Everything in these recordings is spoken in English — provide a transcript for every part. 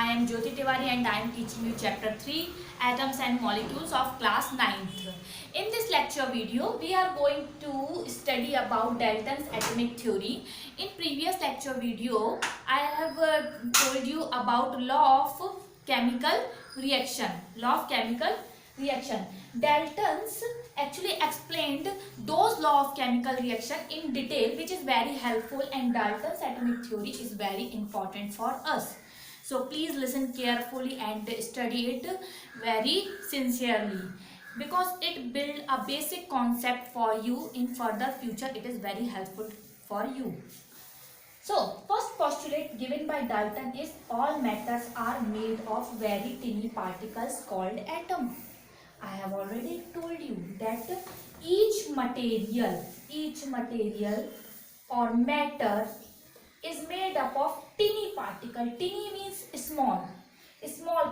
I am Jyoti Tiwari and I am teaching you chapter 3 Atoms and Molecules of class 9th. In this lecture video, we are going to study about Dalton's atomic theory. In previous lecture video, I have told you about law of chemical reaction. Law of chemical reaction. Dalton's actually explained those law of chemical reaction in detail, which is very helpful, and Dalton's atomic theory is very important for us. So please listen carefully and study it very sincerely, because it build a basic concept for you in further future. It is very helpful for you. So, first postulate given by Dalton is all matters are made of very tiny particles called atom. I have already told you that each material or matter is made up of tiny particle. Tiny means small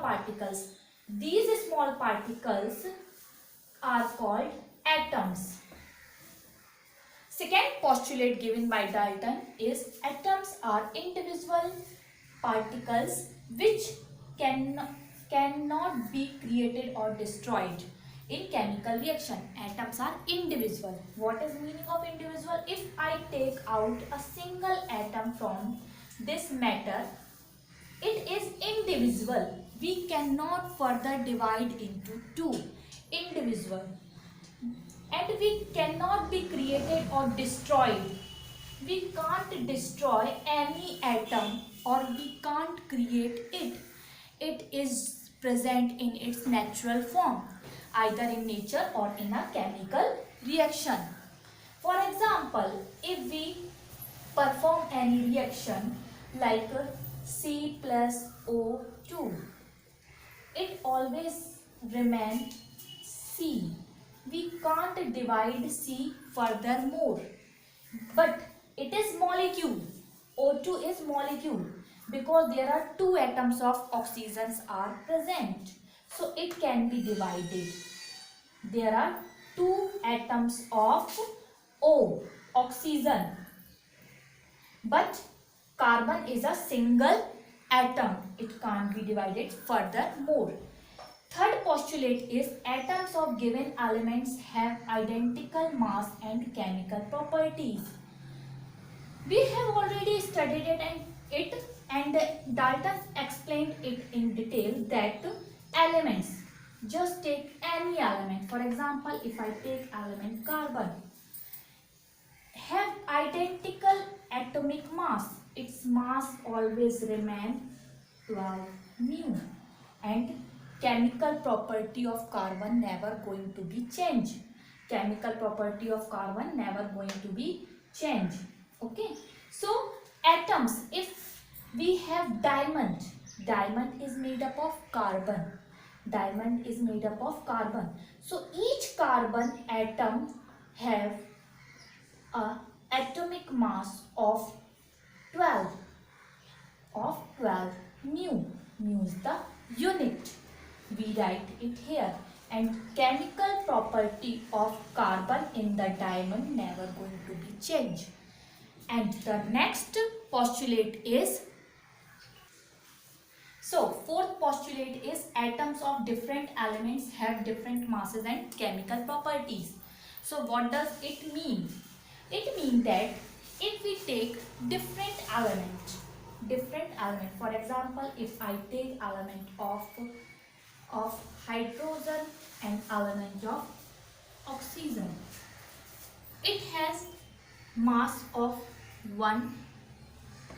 particles. These small particles are called atoms. Second postulate given by Dalton is atoms are indivisible particles which cannot be created or destroyed in chemical reaction. Atoms are indivisible. What is meaning of indivisible? If I take out a single atom from this matter, it is indivisible. We cannot further divide into two. Indivisible. And we cannot be created or destroyed. We can't destroy any atom or we can't create it. It is present in its natural form, either in nature or in a chemical reaction. For example, if we perform any reaction like C plus O2, it always remains C. We can't divide C furthermore, but it is molecule. O2 is molecule because there are two atoms of oxygens are present, so it can be divided. There are two atoms of O, oxygen, but carbon is a single atom. It can't be divided furthermore. Third postulate is atoms of given elements have identical mass and chemical properties. We have already studied it and Dalton explained it in detail that elements, just take any element. For example, if I take element carbon, have identical atomic mass. Its mass always remain 12 mu, and chemical property of carbon never going to be changed. Chemical property of carbon never going to be changed. Okay. So atoms, if we have diamond is made up of carbon. Diamond is made up of carbon. So each carbon atom have a atomic mass of 12 mu. Mu is the unit. We write it here. And chemical property of carbon in the diamond never going to be changed. And the next postulate is, so fourth postulate is atoms of different elements have different masses and chemical properties. So what does it mean? It means that if we take different element, for example, if I take element of hydrogen and element of oxygen, it has mass of 1,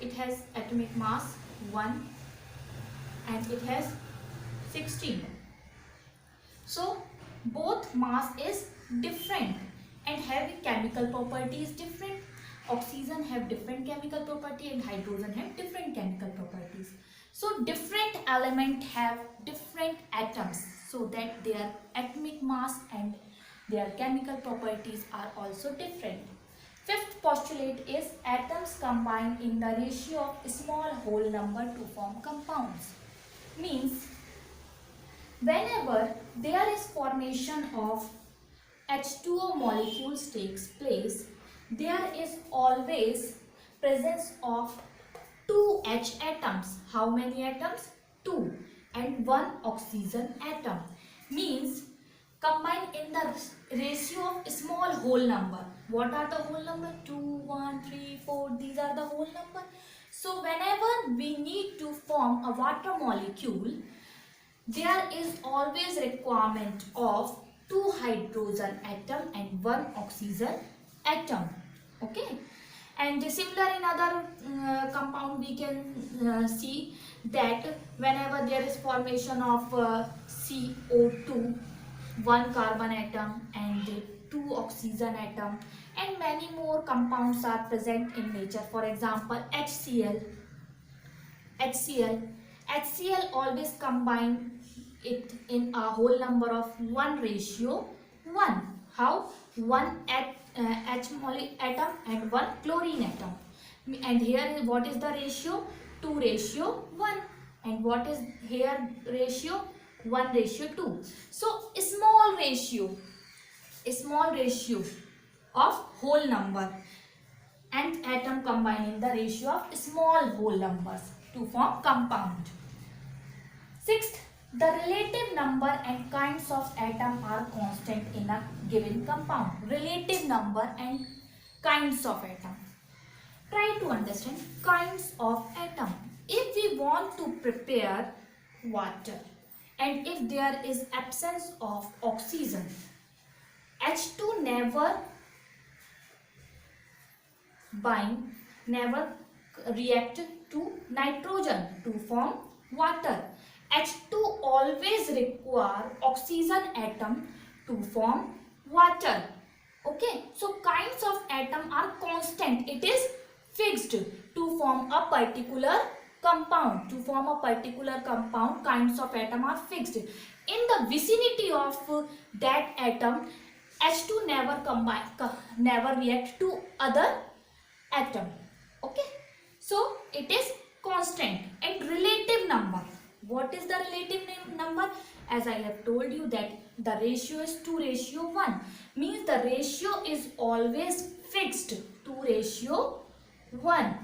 it has atomic mass 1 and it has 16. So both mass is different and having chemical properties different. Oxygen have different chemical property and hydrogen have different chemical properties. So different element have different atoms, so that their atomic mass and their chemical properties are also different. Fifth postulate is atoms combine in the ratio of small whole number to form compounds. Means whenever there is formation of H2O molecules takes place, there is always presence of 2 H atoms. How many atoms? 2 and 1 oxygen atom. Means combine in the ratio of small whole number. What are the whole number? 2, 1, 3, 4. These are the whole number. So whenever we need to form a water molecule, there is always requirement of 2 hydrogen atom and 1 oxygen atom. Okay. And similar in other compound, we can see that whenever there is formation of CO2, 1 carbon atom and 2 oxygen atom, and many more compounds are present in nature. For example, HCl always combine it in a whole number of 1:1. How? 1 atom and 1 chlorine atom. And here what is the ratio? 2:1. And what is here ratio? 1:2. So small ratio of whole number and atom combining the ratio of small whole numbers to form compound. Sixth, the relative number and kinds of atom are constant in a given compound. Relative number and kinds of atom. Try to understand kinds of atom. If we want to prepare water and if there is absence of oxygen, H2 never react to nitrogen to form water. H2 always require oxygen atom to form water. Okay, so kinds of atom are constant. It is fixed to form a particular compound. To form a particular compound, kinds of atom are fixed. In the vicinity of that atom, H2 never react to other atom. Okay, so it is constant. And relative number. What is the relative number? As I have told you that the ratio is 2:1. Means the ratio is always fixed. 2:1.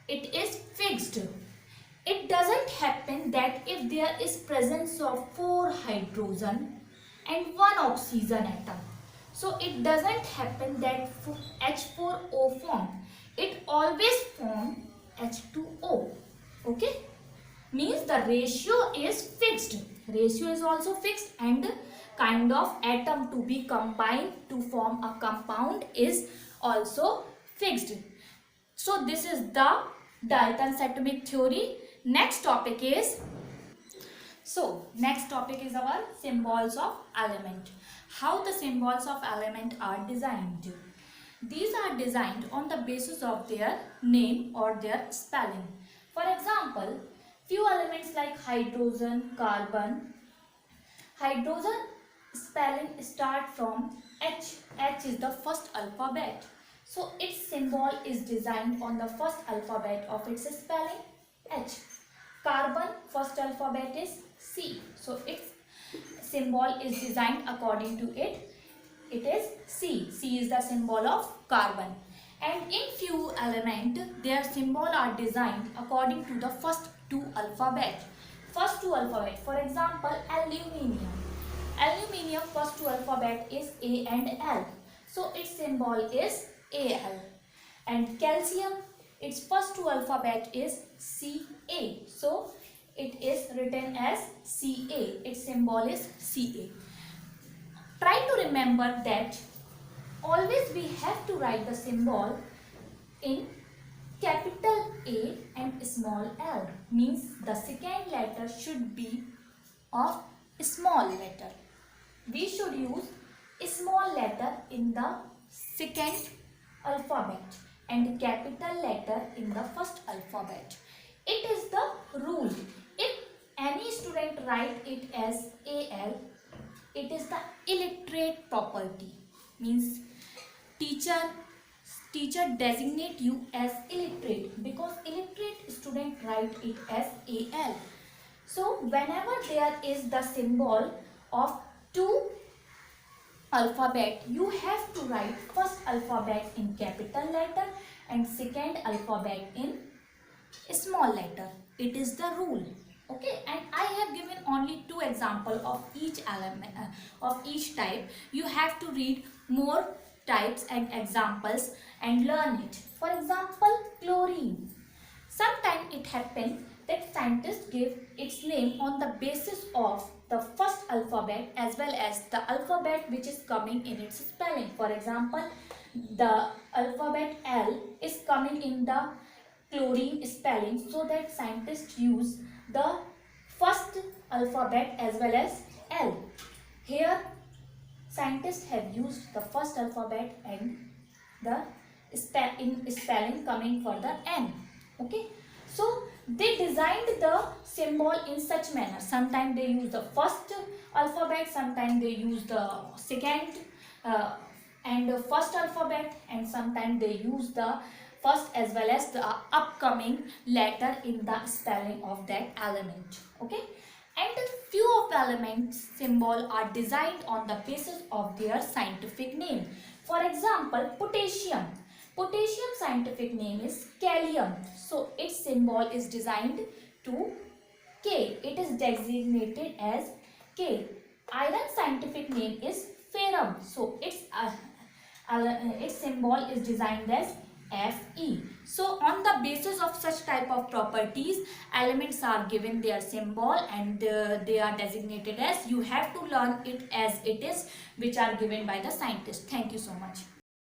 It is fixed. It doesn't happen that if there is presence of 4 hydrogen and 1 oxygen atom. So it doesn't happen that H4O form. It always form H2O. Okay. Means the ratio is fixed. Ratio is also fixed and kind of atom to be combined to form a compound is also fixed. So this is the Dalton's atomic theory. Next topic is our symbols of element. How the symbols of element are designed. These are designed on the basis of their name or their spelling. For example, few elements like hydrogen, carbon. Hydrogen spelling start from H. H is the first alphabet. So its symbol is designed on the first alphabet of its spelling, H. Carbon first alphabet is C. So its symbol is designed according to it. It is C. C is the symbol of carbon. And in few elements, their symbol are designed according to the first 2 alphabet. First 2 alphabet. For example, aluminium. Aluminium first 2 alphabet is A and L. So its symbol is Al. And calcium, its first 2 alphabet is Ca. So it is written as Ca. Its symbol is Ca. Try to remember that always we have to write the symbol in capital A and small l. Means the second letter should be of small letter. We should use a small letter in the second alphabet and capital letter in the first alphabet. It is the rule. If any student write it as Al, it is the illiterate property. Means teacher designate you as illiterate because illiterate student write it as Al. So whenever there is the symbol of 2 alphabet, you have to write first alphabet in capital letter and second alphabet in small letter. It is the rule. Okay, and I have given only two examples of each element of each type. You have to read more types and examples and learn it. For example, chlorine. Sometimes it happens that scientists give its name on the basis of the first alphabet as well as the alphabet which is coming in its spelling. For example, the alphabet L is coming in the chlorine spelling, so that scientists use the first alphabet as well as L. Here scientists have used the first alphabet and the spelling coming for the N. Okay, so they designed the symbol in such manner. Sometimes they use the first alphabet, sometimes they use the second uh, and the first alphabet, and sometimes they use the first as well as the upcoming letter in the spelling of that element. Okay, and few of the elements symbol are designed on the basis of their scientific name. For example, potassium. Potassium scientific name is Kalium. So its symbol is designed to K. It is designated as K. Iron scientific name is Ferrum. So its symbol is designed as Fe. So on the basis of such type of properties, elements are given their symbol and they are designated as. You have to learn it as it is, which are given by the scientist. Thank you so much.